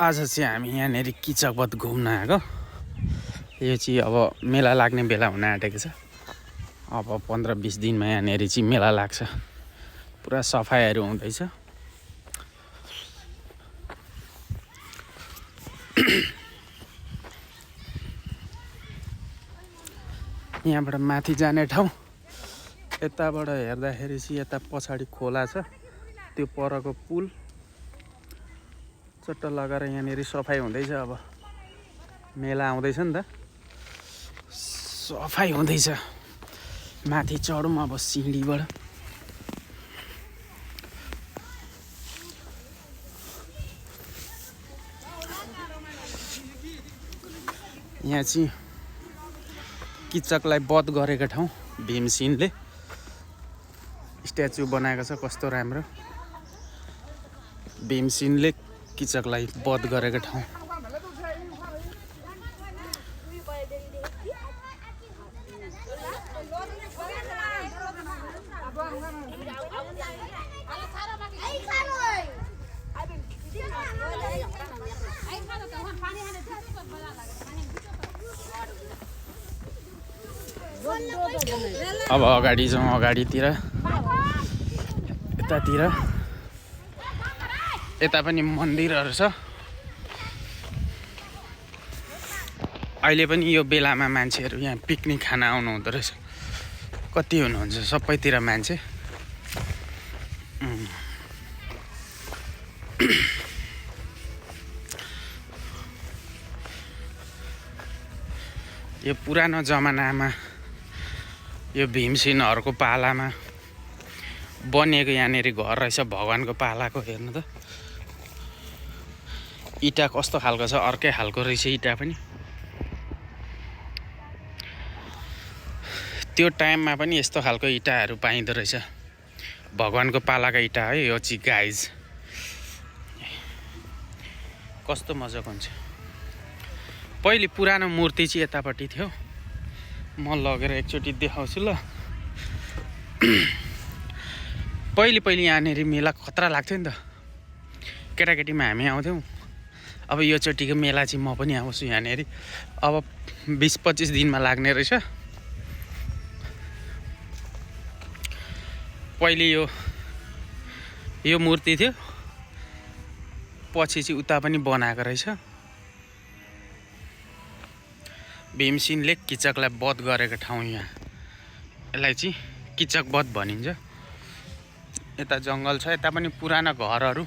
आज चाहिँ हामी यहाँनिर किचकवत घुम्न आएको। यो चाहिँ अब मेला लाग्ने बेला हुन आँटेको छ। अब 15-20 दिनमा यहाँनिर चाहिँ मेला लाग्छ। पुरा सफाइहरू हुँदैछ। यहाँबाट माथि जाने ठाउँ, यताबाट हेर्दाखेरि चाहिँ यता पछाडि खोला छ, त्यो परको पुल चट्ट लगाएर यहाँनिर सफाइ हुँदैछ। अब मेला आउँदैछ नि त, सफाइ हुँदैछ। माथि चढौँ अब सिँढीबाट। यहाँ चाहिँ किचकलाई वध गरेको ठाउँ, भीमसेनले स्ट्याचु बनाएको छ। कस्तो राम्रो, भीमसेनले किचकलाई वध गरेको ठाउँ। अब अगाडि जाउँ, अगाडितिर यतातिर यता पनि मन्दिरहरू छ। अहिले पनि यो बेलामा मान्छेहरू यहाँ पिकनिक खान आउनु हुँदो रहेछ। कति हुनुहुन्छ, सबैतिर मान्छे। यो पुरानो जमानामा यो भीमसेनहरूको पालामा बनिएको यहाँनिर घर रहेछ, भगवानको पालाको। हेर्नु त इँटा कस्तो खालको छ, अर्कै खालको रहेछ इँटा पनि। त्यो टाइममा पनि यस्तो खालको इँटाहरू पाइँदो रहेछ, भगवानको पालाका इँटा है। यो चाहिँ गाइज कस्तो मजाको हुन्छ। पहिले पुरानो मूर्ति चाहिँ यतापट्टि थियो, म लगेर एकचोटि देखाउँछु ल। पहिले यहाँनिर मेला खतरा लाग्थ्यो नि त, केटाकेटीमा हामी आउँथ्यौँ। अब यो चोटिको मेला चाहिँ म पनि आउँछु यहाँनिर। अब 20-25 दिनमा लाग्ने रहेछ। पहिले यो मूर्ति थियो, पछि चाहिँ उता पनि बनाएको रहेछ। भीमसेनले किचकलाई वध गरेको ठाउँ यहाँ, यसलाई चाहिँ किचक वध भनिन्छ। यता जङ्गल छ, यता पनि पुराना घरहरू